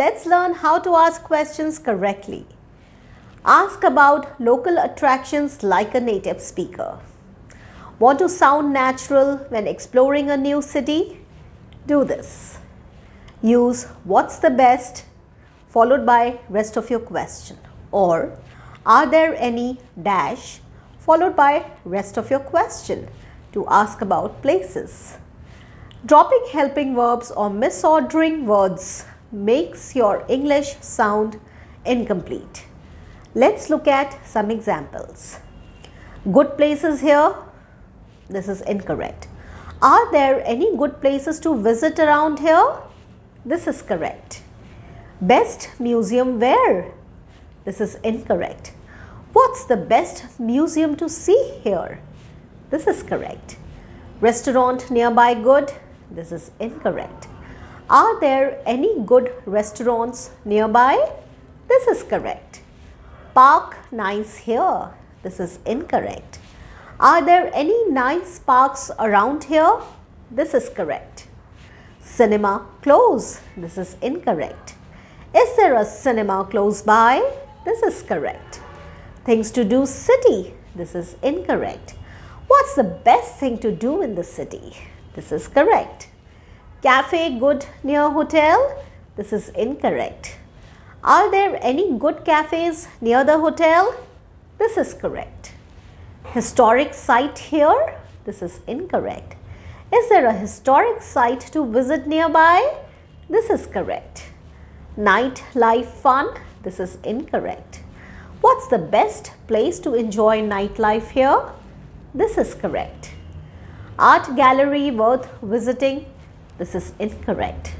let's learn how to ask questions correctly. Ask about local attractions like a native speaker. Want to sound natural when exploring a new city? Do this. Use what's the best followed by rest of your question, or are there any dash followed by rest of your question to ask about places. Dropping helping verbs or misordering words makes your English sound incomplete. Let's look at some examples. Good places here. This is incorrect. Are there any good places to visit around here? This is correct. Best museum where? This is incorrect. What's the best museum to see here? This is correct. Restaurant nearby good? This is incorrect. Are there any good restaurants nearby? This is correct. Park nice here? This is incorrect. Are there any nice parks around here? This is correct. Cinema close? This is incorrect. Is there a cinema close by? This is correct. Things to do city? This is incorrect. What's the best thing to do in the city? This is correct. Cafe good near hotel? This is incorrect. Are there any good cafes near the hotel? This is correct. Historic site here? This is incorrect. Is there a historic site to visit nearby? This is correct. Nightlife fun? This is incorrect. What's the best place to enjoy nightlife here? This is correct. Art gallery worth visiting? This is incorrect.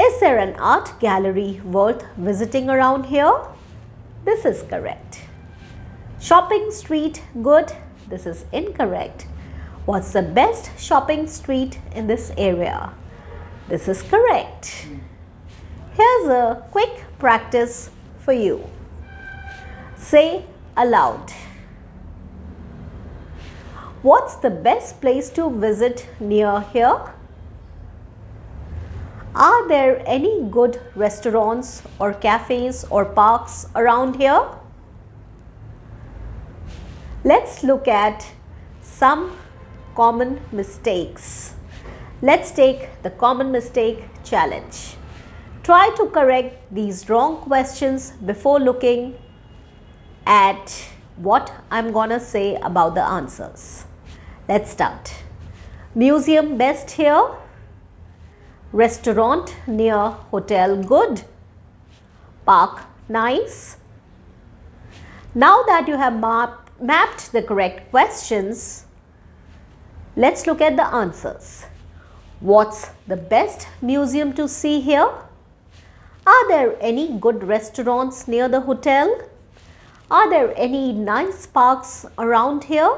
Is there an art gallery worth visiting around here? This is correct. Shopping street good? This is incorrect. What's the best shopping street in this area? This is correct. Here's a quick practice for you. Say aloud. What's the best place to visit near here? Are there any good restaurants or cafes or parks around here? Let's look at some common mistakes. Let's take the common mistake challenge. Try to correct these wrong questions before looking at what I'm gonna say about the answers. Let's start. Museum best here. Restaurant near hotel good. Park nice. Now that you have mapped the correct questions, let's look at the answers. What's the best museum to see here? Are there any good restaurants near the hotel? Are there any nice parks around here?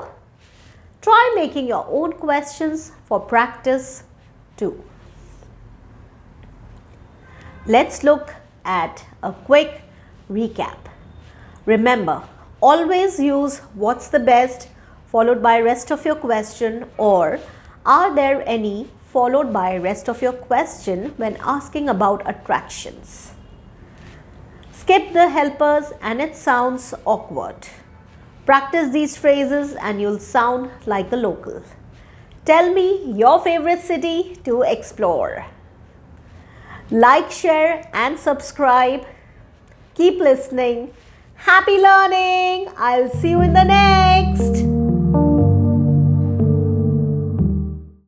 Try making your own questions for practice too. Let's look at a quick recap. Remember, always use what's the best followed by rest of your question, or are there any followed by rest of your question when asking about attractions. Skip the helpers and it sounds awkward. Practice these phrases and you'll sound like a local. Tell me your favorite city to explore. Like, share and subscribe. Keep listening. Happy learning. I'll see you in the next.